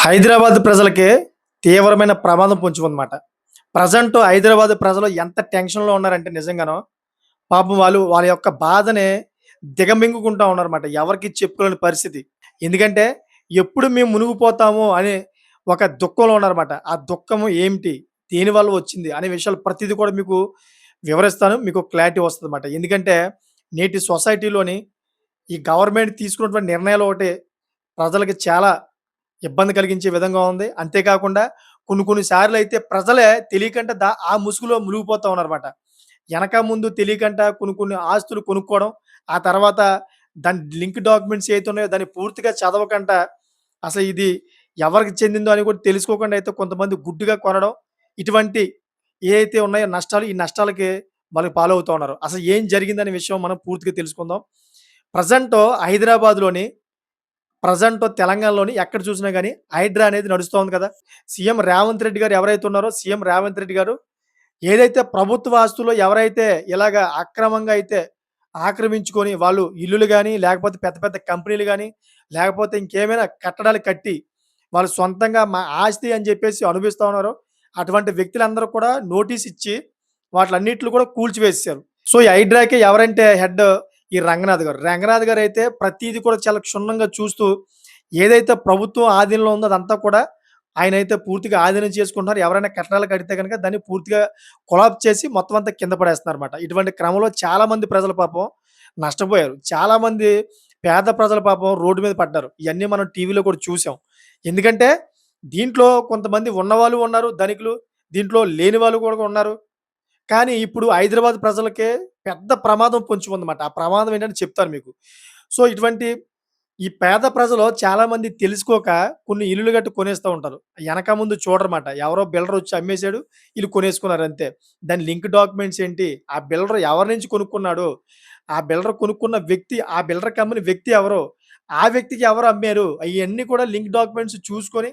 హైదరాబాద్ ప్రజలకి తీవ్రమైన ప్రమాదం పొంచి ఉందన్నమాట. ప్రెజెంట్ హైదరాబాద్ ప్రజలు ఎంత టెన్షన్‌లో ఉన్నారంటే నిజంగాను, పాపం వాళ్ళు వాళ్ళ యొక్క బాధని దిగమింగుకుంటా ఉన్నారన్నమాట. ఎవరికీ చెప్పుకోలేని పరిస్థితి. ఎందుకంటే ఎప్పుడు మేము మునిగిపోతాము అనే ఒక దుఃఖంలో ఉన్నారన్నమాట. ఆ దుఃఖము ఏమిటి? దేనివల్ల వచ్చింది? అనే విషయాలు ప్రతీది కూడా మీకు వివరిస్తాను. మీకు క్లారిటీ వస్తదన్నమాట. ఎందుకంటే నేటి సొసైటీలోని ఈ గవర్నమెంట్ తీసుకున్నటువంటి నిర్ణయాలు ఒకటి ప్రజలకి చాలా ఇబ్బంది కలిగించే విధంగా ఉంది. అంతేకాకుండా కొన్ని కొన్ని సార్లయితే ప్రజలే తెలియకంట ఆ ముసుగులో మునిగిపోతా ఉన్నారన్నమాట. ఎనక ముందు తెలియకంట కొన్ని కొన్ని ఆస్తులు కొనుక్కోవడం, ఆ తర్వాత దాని లింక్ డాక్యుమెంట్స్ ఏవైతే ఉన్నాయో దాన్ని పూర్తిగా చదవకంట అసలు ఇది ఎవరికి చెందిందో అని కూడా తెలుసుకోకుండా అయితే కొంతమంది గుడ్డిగా కొనడం. ఇటువంటి ఏవైతే ఉన్నాయో నష్టాలు, ఈ నష్టాలకి వాళ్ళు పాలవుతా ఉన్నారు. అసలు ఏం జరిగిందనే విషయం మనం పూర్తిగా తెలుసుకుందాం. ప్రెజెంటు హైదరాబాద్‌లోని తెలంగాణలోని ఎక్కడ చూసినా గాని హైడ్రా అనేది నడుస్తా ఉంది కదా! సీఎం రేవంత్ రెడ్డి గారు ఎవరైతే ఉన్నారో, సీఎం రేవంత్ రెడ్డి గారు ఏదైతే ప్రభుత్వ ఆస్తుల్లో ఎవరైతే ఇలాగ అక్రమంగా అయితే ఆక్రమించుకొని వాళ్ళు ఇల్లులు గాని, లేకపోతే పెద్ద పెద్ద కంపెనీలు గాని, లేకపోతే ఇంకేమైనా కట్టడాలు కట్టి వాళ్ళు సొంతంగా మా ఆస్తి అని చెప్పేసి అనుభవిస్తా ఉన్నారో, అటువంటి వ్యక్తులందరూ కూడా నోటీస్ ఇచ్చి వాటిలన్నిట్లు కూడా కూల్చివేసేశారు. సో, ఈ హైడ్రాకి ఎవరంటే హెడ్ ఈ రంగనాథ్ గారు. రంగనాథ్ గారైతే ప్రతీది కూడా చాలా క్షుణ్ణంగా చూస్తూ ఏదైతే ప్రభుత్వం ఆధీనంలో ఉందో అదంతా కూడా ఆయనైతే పూర్తిగా ఆధీనం చేసుకుంటున్నారు. ఎవరైనా కట్టడాలు కడితే గనుక దాన్ని పూర్తిగా కొలాప్స్ చేసి మొత్తం అంతా కింద పడేస్తున్నారన్నమాట. ఇటువంటి క్రమంలో చాలామంది ప్రజలు పాపం నష్టపోయారు. చాలామంది పేద ప్రజలు పాపం రోడ్డు మీద పడ్డారు. ఇయన్నీ మనం టీవీలో కూడా చూసాం. ఎందుకంటే దీంట్లో కొంతమంది ఉన్నవాళ్ళు ఉన్నారు ధనికులు. దీంట్లో లేని వాళ్ళు కూడా ఉన్నారు. కానీ ఇప్పుడు హైదరాబాద్ ప్రజలకే పెద్ద ప్రమాదం పొంచి ఉందన్నమాట. ఆ ప్రమాదం ఏంటంటే చెప్తాను మీకు. సో, ఇటువంటి ఈ పేద ప్రజలు చాలామంది తెలుసుకోక కొన్ని ఇల్లులు గట్టు కొనేస్తా ఉంటారు. ఎనక ముందు చూడరమాట. ఎవరో బిల్డర్ వచ్చి అమ్మేసాడు. ఈళ్ళు కొనేసుకున్నారు అంతే. దాని లింక్ డాక్యుమెంట్స్ ఏంటి? ఆ బిల్డర్ ఎవరి నుంచి కొనుక్కున్నాడు? ఆ బిల్డర్ కొనుక్కున్న వ్యక్తి, ఆ బిల్డర్‌కి అమ్మిన వ్యక్తి ఎవరు? ఆ వ్యక్తికి ఎవరు అమ్మారు? అయన్నీ కూడా లింక్ డాక్యుమెంట్స్ చూసుకొని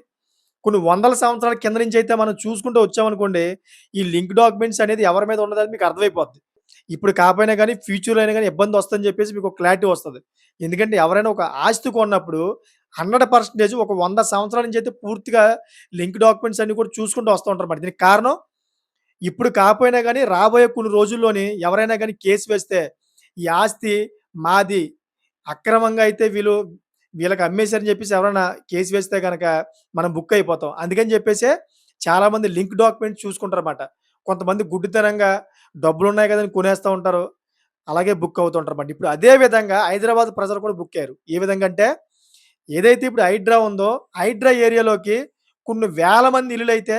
కొన్ని వందల సంవత్సరాల కింద నుంచి అయితే మనం చూసుకుంటూ వచ్చామనుకోండి, ఈ లింక్ డాక్యుమెంట్స్ అనేది ఎవరి మీద ఉన్నదని మీకు అర్థమైపోద్ది. ఇప్పుడు కాపోయినా గానీ, ఫ్యూచర్‌లో అయినా గానీ ఇబ్బందొస్తదని చెప్పేసి మీకు ఒక క్లారిటీ వస్తది. ఎందుకంటే ఎవరైనా ఒక ఆస్తి కొన్నప్పుడు 100% ఒక 100 సంవత్సరాల నుంచి అయితే పూర్తిగా లింక్ డాక్యుమెంట్స్ అన్నీ కూడా చూసుకుంటూ వస్తూ ఉంటారన్నమాట. దీనికి కారణం ఇప్పుడు కాపోయినా గానీ, రాబోయే కొన్ని రోజుల్లోని ఎవరైనా గానీ కేస్ వేస్తే, ఈ ఆస్తి మాది. అక్రమంగా అయితే వీళ్ళకి అమ్మేసారని చెప్పేసి ఎవరైనా కేస్ వేస్తే గనక మనం బుక్ అయిపోతాం. అందుకని చెప్పేసే చాలామంది లింక్ డాక్యుమెంట్స్ చూసుకుంటారన్నమాట. కొంతమంది గుడ్డితనంగా డబ్బులున్నాయి కదా! అని కొనేస్తా ఉంటారు. అలాగే బుక్ అవుతుంటారన్నమాట. ఇప్పుడు అదే విధంగా హైదరాబాద్ ప్రజలు కూడా బుక్ అయ్యారు. ఏ విధంగా అంటే ఏదైతే ఇప్పుడు హైడ్రా ఉందో, హైడ్రా ఏరియాలోకి కొన్ని వేల మంది ఇల్లులైతే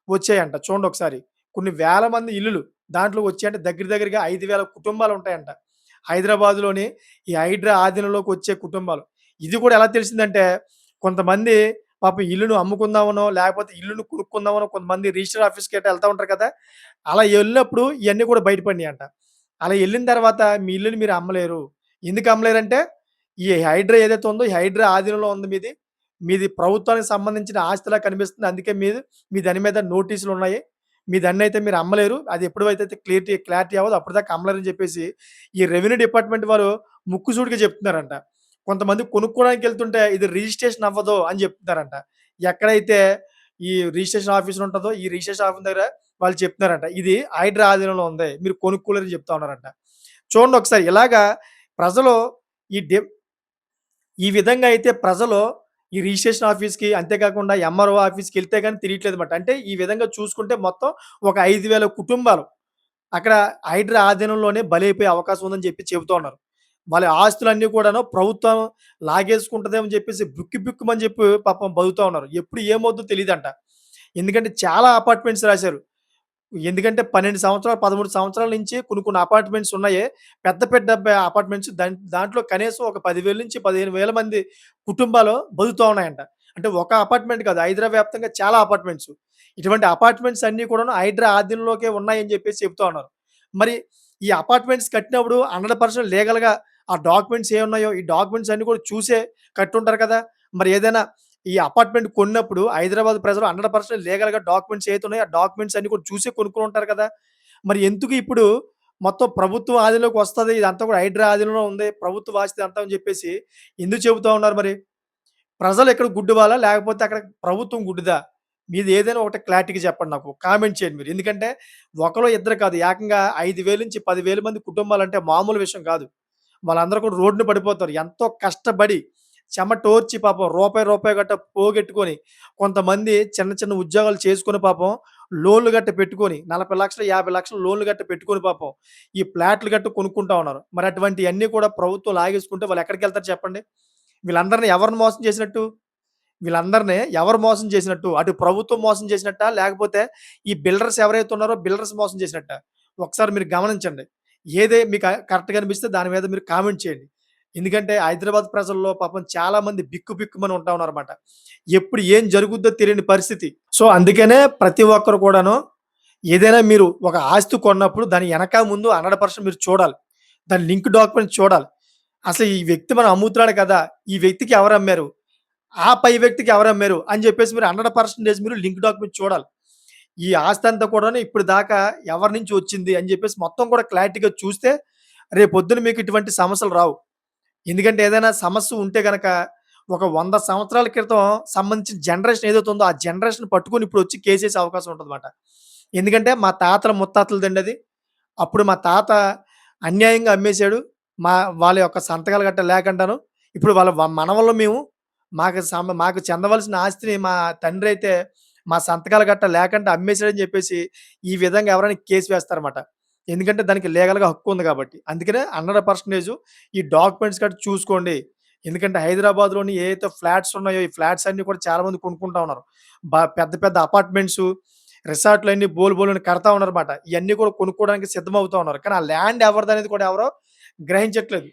వచ్చాయంట. చూడండి ఒకసారి. కొన్ని వేల మంది ఇల్లులు దాంట్లో వచ్చాయంటే దగ్గర దగ్గరగా 5,000 కుటుంబాలుంటాయంట. హైదరాబాద్‌లోని ఈ హైడ్రా ఆధీనంలోకి వచ్చే కుటుంబాలు. ఇది కూడా ఎలా తెలిసిందంటే కొంతమంది పాపం ఇల్లును అమ్ముకుందామనో, లేకపోతే ఇల్లును కొనుక్కుందామనో కొంతమంది రిజిస్టర్ ఆఫీస్‌కి గట్టా ఎళ్తా ఉంటారు కదా! అలా ఎళ్ళినప్పుడు ఇయన్నీ కూడా బయట పడినియంట. అలా ఎళ్ళిన తర్వాత మీ ఇల్లుని మీరు అమ్మలేరు. ఎందుకు అమ్మలేరంటే ఈ హైడ్రా ఏదైతే ఉందో, ఈ హైడ్రా ఆధీనంలో ఉంది మీది. మీది ప్రభుత్వానికి సంబంధించిన ఆస్తిలా కనిపిస్తుంది. అందుకే మీ దాని మీద నోటీసులున్నాయి. మీ దాన్నయితే మీరు అమ్మలేరు. అది ఎప్పుడైతే క్లారిటీ అవ్వదో అప్పటిదాకా అమ్మలేరని చెప్పేసి, ఈ రెవెన్యూ డిపార్ట్‌మెంట్ వారు ముక్కుసూటిగా చెప్తున్నారంట. కొంతమంది కొనుక్కోవడానికెళ్తుంటే ఇది రిజిస్ట్రేషన్ అవ్వదు అని చెప్తున్నారంట. ఎక్కడైతే ఈ రిజిస్ట్రేషన్ ఆఫీసులు ఉంటదో, ఈ రిజిస్ట్రేషన్ ఆఫీస్ దగ్గర వాళ్ళు చెప్తున్నారంట. ఇది హైడ్రా ఆధీనంలో ఉంది. మీరు కొనుక్కోలేరని చెప్తా ఉన్నారంట. చూడండి ఒకసారి ఇలాగా ప్రజలు ఈ డి ఈ విధంగా అయితే ప్రజలు ఈ రిజిస్ట్రేషన్ ఆఫీస్‌కి అంతేకాకుండా ఎంఆర్ఓ ఆఫీస్‌కెళ్తే గాని తెలియట్లేదన్నమాట. అంటే ఈ విధంగా చూసుకుంటే మొత్తం ఒక 5,000 కుటుంబాలు అక్కడ హైడ్రా ఆధీనంలోనే బలైపోయే అవకాశం ఉందని చెప్పి చెబుతూ ఉన్నారు. వాళ్ళ ఆస్తులన్నీ కూడాను ప్రభుత్వం లాగేసుకుంటదేమని చెప్పేసి బిక్కుమని చెప్పి పాపం బతుకుతా ఉన్నారు. ఎప్పుడు ఏమవుద్దో తెలీదంట. ఎందుకంటే చాలా అపార్ట్మెంట్స్ రాశారు. ఎందుకంటే 12 సంవత్సరాలు, 13 సంవత్సరాల నుంచి కొన్ని అపార్ట్మెంట్స్ ఉన్నాయి. పెద్ద పెద్ద అపార్ట్మెంట్స్ దాంట్లో కనీసం ఒక 10,000-15,000 మంది కుటుంబాలు బతుకుతా ఉన్నాయంట. అంటే ఒక అపార్ట్మెంట్ కాదు. హైదరాబాద్ వ్యాప్తంగా చాలా అపార్ట్మెంట్స్. ఇటువంటి అపార్ట్మెంట్స్ అన్నీ కూడాను హైడ్రా ఆధీనంలోకే ఉన్నాయని చెప్పేసి చెప్తా ఉన్నారు. మరి ఈ అపార్ట్మెంట్స్ కట్టినప్పుడు 100% లీగల్‌గా ఆ డాక్యుమెంట్స్ ఏమున్నాయో, ఈ డాక్యుమెంట్స్ అన్నీ కూడా చూసే కట్టుంటారు కదా! మరి ఏదైనా ఈ అపార్ట్‌మెంట్ కొన్నప్పుడు హైదరాబాద్ ప్రజలు 100% లీగల్‌గా డాక్యుమెంట్స్ ఏవైతే ఉన్నాయో, ఆ డాక్యుమెంట్స్ అన్నీ కూడా చూసే కొనుక్కొని ఉంటారు కదా! మరి ఎందుకు ఇప్పుడు మొత్తం ప్రభుత్వం ఆధీనంలోకి వస్తది. ఇదంతా కూడా హైడ్రా ఆధీనంలో ఉంది. ప్రభుత్వ ఆస్తి అంతా అని చెప్పేసి ఎందుకు చెబుతా ఉన్నారు మరి? ప్రజలు ఎక్కడ గుడ్డివాళ్ళా? లేకపోతే అక్కడ ప్రభుత్వం గుడ్డిదా? మీది ఏదైనా ఒకటి క్లారిటీగా చెప్పండి నాకు. కామెంట్ చేయండి మీరు. ఎందుకంటే ఒకలో ఇద్దరు కాదు. ఏకంగా 5,000-10,000 మంది కుటుంబాలంటే మామూలు విషయం కాదు. వాళ్ళందరూ కూడా రోడ్డున పడిపోతారు. ఎంతో కష్టపడి చెమటోర్చి పాపం రూపాయి, రూపాయి గట్టా పోగెట్టుకొని కొంతమంది చిన్న, చిన్న ఉద్యోగాలు చేసుకొని పాపం లోన్‌లు గట్టా పెట్టుకొని 40,00,000, 50,00,000 లోన్‌లు గట్టా పెట్టుకొని పాపం ఈ ఫ్లాట్‌లు గట్టా కొనుక్కుంటా ఉన్నారు. మరి అటువంటియన్నీ కూడా ప్రభుత్వం లాగేసుకుంటే వాళ్ళు ఎక్కడికెళ్తారు చెప్పండి? వీళ్ళందరిని ఎవరిని మోసం చేసినట్టు? వీళ్ళందరిని ఎవరు మోసం చేసినట్టు? అటు ప్రభుత్వం మోసం చేసినట్టా? లేకపోతే ఈ బిల్డర్స్ ఎవరైతే ఉన్నారో బిల్డర్స్ మోసం చేసినట్టా? ఒకసారి మీరు గమనించండి. ఏది మీకు కరెక్ట్‌గా అనిపిస్తే దాని మీద మీరు కామెంట్ చేయండి. ఎందుకంటే హైదరాబాద్ ప్రజల్లో పాపం చాలామంది బిక్కుబిక్కుమని ఉంటా ఉన్నారన్నమాట. ఎప్పుడు ఏం జరుగుద్దో తెలియని పరిస్థితి. సో, అందుకనే ప్రతి ఒక్కరు కూడాను ఏదైనా మీరు ఒక ఆస్తి కొన్నప్పుడు దాని ఎనక ముందు 100% మీరు చూడాలి. దాని లింక్ డాక్యుమెంట్ చూడాలి. అసలు ఈ వ్యక్తి మనం అమ్ముతున్నాడు కదా! ఈ వ్యక్తికి ఎవరమ్మారు? ఆ పై వ్యక్తికి ఎవరమ్మారు? అని చెప్పేసి మీరు 100% మీరు లింక్ డాక్యుమెంట్ చూడాలి. ఈ ఆస్తంతా కూడాను ఇప్పటి దాకా ఎవరి నుంచి వచ్చింది అని చెప్పేసి మొత్తం కూడా క్లారిటీగా చూస్తే రేపొద్దున మీకు ఇటువంటి సమస్యలు రావు. ఎందుకంటే ఏదైనా సమస్య ఉంటే గనక ఒక 100 సంవత్సరాల క్రితం సంబంధించిన జనరేషన్ ఏదైతే ఉందో ఆ జనరేషన్ పట్టుకొని ఇప్పుడొచ్చి కేసేసే అవకాశం ఉంటదన్నమాట. ఎందుకంటే మా తాతల ముత్తాతలదండి అది. అప్పుడు మా తాత అన్యాయంగా అమ్మేసాడు. మా వాళ్ళ యొక్క సంతకాలు గట్టా లేకుండాను. ఇప్పుడు వాళ్ళ మనవళ్ళు మేము మాకు చెందవలసిన ఆస్తిని మా తండ్రయితే మా సంతకాలు గట్టా లేకుండా అమ్మేసాడని జెప్పేసి, ఈ విధంగా ఎవరైనా కేస్ వేస్తారన్నమాట. ఎందుకంటే దానికి లీగల్‌గా హక్కు ఉంది గాబట్టి. అందుకనే 100% ఈ డాక్యుమెంట్స్ గట్టా చూసుకోండి. ఎందుకంటే హైదరాబాద్‌లోని ఏయైతే ఫ్లాట్స్ ఉన్నాయో, ఈ ఫ్లాట్స్ అన్నీ కూడా చాలా మంది కొనుక్కుంటా ఉన్నారు. పెద్ద పెద్ద అపార్ట్‌మెంట్సు, రిసార్ట్‌లన్నీ బోలెబోలెడన్ని కడతా ఉన్నారన్నమాట. ఇయన్నీ కూడా కొనుక్కోవడానికి సిద్ధమవుతా ఉన్నారు. కానీ ఆ ల్యాండ్ ఎవరిదనేది కూడా ఎవరు గ్రహించట్లేదు.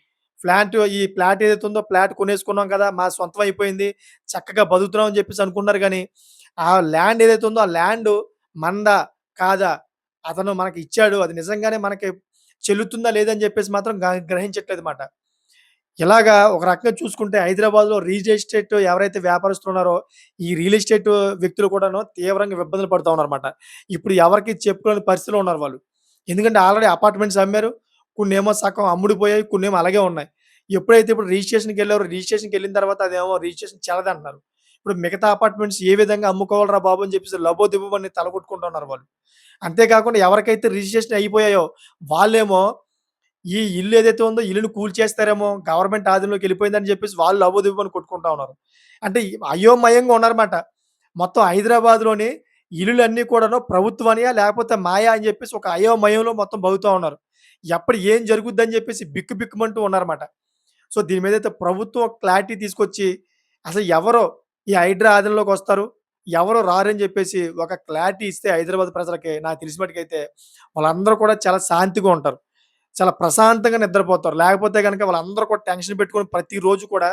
ఈ ఫ్లాట్ ఏదైతే ఉందో ఫ్లాట్ కొనేసుకున్నాం కదా! మా సొంతం అయిపోయింది. చక్కగా బతుకుతున్నాం అని చెప్పేసి అనుకున్నారు గానీ, ఆ ల్యాండ్ ఏదైతే ఉందో ఆ ల్యాండు మనదా? కాదా? అతను మనకి ఇచ్చాడు. అది నిజంగానే మనకి చెల్లుతుందా? లేదా? అని చెప్పేసి మాత్రం గ్రహించట్లేదు మాట. ఇలాగా ఒక రకంగా చూసుకుంటే హైదరాబాద్‌లో రియల్ ఎస్టేట్ ఎవరైతే వ్యాపారస్తులున్నారో, ఈ రియల్ ఎస్టేట్ వ్యక్తులు కూడాను తీవ్రంగా ఇబ్బందులు పడుతా ఉన్నారన్నమాట. ఇప్పుడు ఎవరికీ చెప్పుకోలేని పరిస్థితిలో ఉన్నారు వాళ్ళు. ఎందుకంటే ఆల్రెడీ అపార్ట్మెంట్స్ అమ్మారు. కొన్నేమో సగం అమ్ముడుపోయాయి. కొన్నేమో అలాగే ఉన్నాయి. ఎప్పుడైతే ఇప్పుడు రిజిస్ట్రేషన్‌కెళ్లారో రిజిస్ట్రేషన్‌కెళ్ళిన తర్వాత అదేమో రిజిస్ట్రేషన్ చెల్లదంటున్నారు. ఇప్పుడు మిగతా అపార్ట్మెంట్స్ ఏ విధంగా అమ్ముకోవాలిరా బాబు! అని చెప్పేసి లబోదిబోమని తలకొట్టుకుంటున్నారు వాళ్ళు. అంతే కాకుండా ఎవరికైతే రిజిస్ట్రేషన్ అయిపోయాయో వాళ్ళేమో ఈ ఇల్లు ఏదైతే ఉందో ఇల్లుని కూల్చేస్తారేమో, గవర్నమెంట్ ఆధీనంలోకి ఎళ్ళిపోయిందని చెప్పేసి వాళ్ళు లబోదిబోమని కొట్టుకుంటా ఉన్నారు. అంటే అయోమయంగా ఉన్నారన్నమాట. మొత్తం హైదరాబాద్‌లోని ఇల్లులన్నీ కూడాను ప్రభుత్వానియా? లేకపోతే మాయా? అని చెప్పేసి ఒక అయోమయంలో మొత్తం బతుకుతా ఉన్నారు. ఎప్పుడు ఏం జరుగుద్దని చెప్పేసి బిక్కుబిక్కుమంటూ ఉన్నారన్నమాట. సో, దీని మీదైతే ప్రభుత్వం ఒక క్లారిటీ తీసుకొచ్చి, అసలు ఎవరు ఈ హైడ్రా ఆధీనంలోకొస్తారు? ఎవరు రారని జెప్పేసి ఒక క్లారిటీ ఇస్తే హైదరాబాద్ ప్రజలకి నాకు తెలిసిన మట్టుకైతే వాళ్ళందరూ కూడా చాలా శాంతిగా ఉంటారు. చాలా ప్రశాంతంగా నిద్రపోతారు. లేకపోతే గనక వాళ్ళందరూ కూడా టెన్షన్ పెట్టుకొని ప్రతిరోజు కూడా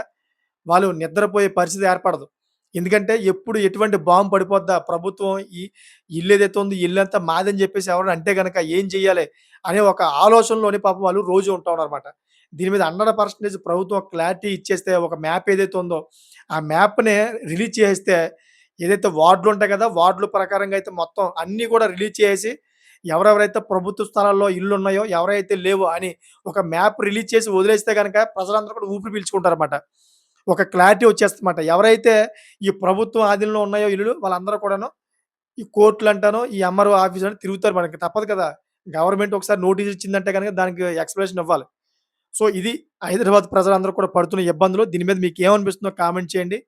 వాళ్ళు నిద్రపోయే పరిస్థితి ఏర్పడదు. ఎందుకంటే ఎప్పుడు ఎటువంటి బాంబ్ పడిపోద్దా? ప్రభుత్వం ఈ ఇల్లేదైతే ఉందో ఈ ఇల్లంతా మాదని జెప్పేసి ఎవరైనా అంటే గనక ఏం చెయ్యాలి? అనే ఒక ఆలోచనలోనే పాపం వాళ్ళు రోజు ఉంటా ఉన్నారన్నమాట. దీని మీద 100% ప్రభుత్వం క్లారిటీ ఇచ్చేస్తే ఒక మ్యాప్ ఏదైతే ఉందో, ఆ మ్యాప్‌ని రిలీజ్ చేసేస్తే ఏదైతే వార్డులుంటాయి కదా! వార్డుల ప్రకారంగా అయితే మొత్తం అన్నీ కూడా రిలీజ్ చేసేసి ఎవరెవరైతే ప్రభుత్వ స్థలాల్లో ఇల్లున్నాయో, ఎవరైతే లేవో అని ఒక మ్యాప్ రిలీజ్ చేసి వదిలేస్తే గనక ప్రజలందరూ కూడా ఊపిరి పీల్చుకుంటారన్నమాట. ఒక క్లారిటీ వచ్చేస్తదన్నమాట. ఎవరైతే ఈ ప్రభుత్వం ఆధీనంలో ఉన్నాయో ఇల్లులు వాళ్ళందరూ కూడాను ఈ కోర్టులంటాను, ఈ ఎంఆర్ఓ ఆఫీసులని తిరుగుతారు మనకి తప్పదు కదా! గవర్నమెంట్ ఒకసారి నోటీస్ ఇచ్చిందంటే గనక దానికి ఎక్స్‌ప్లనేషన్ ఇవ్వాలి. సో, ఇది హైదరాబాద్ ప్రజలందరూ కూడా పడుతున్న ఇబ్బందులు. దీని మీద మీకేమనిపిస్తుందో కామెంట్ చేయండి.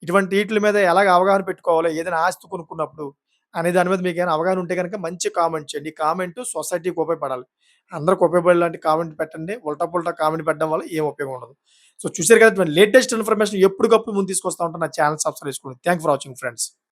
ఇటువంటి ఈట్లి మీద ఎలాగ అవగాహన పెట్టుకోవాలి, ఏదైనా ఆస్తి కొనుక్కున్నప్పుడు అనే దాని మీద మీకేమైనా అవగాహన ఉంటే గనక మంచి కామెంట్ చేయండి. ఈ కామెంటు సొసైటీకి ఉపయోగపడాలి. అందరికి ఉపయోగపడేలాంటి కామెంట్ పెట్టండి. ఉల్టా పుల్టా కామెంట్ పెట్టడం వల్ల ఏం ఉపయోగం ఉండదు. సో, చూసారు కదా! ఇటువంటి లేటెస్ట్ ఇన్ఫర్మేషన్ ఎప్పటికప్పుడు ముందు తీసుకొస్తా ఉంటాను. నా ఛానెల్ సబ్స్క్రైబ్ చేసుకోండి. Thank for watching friends.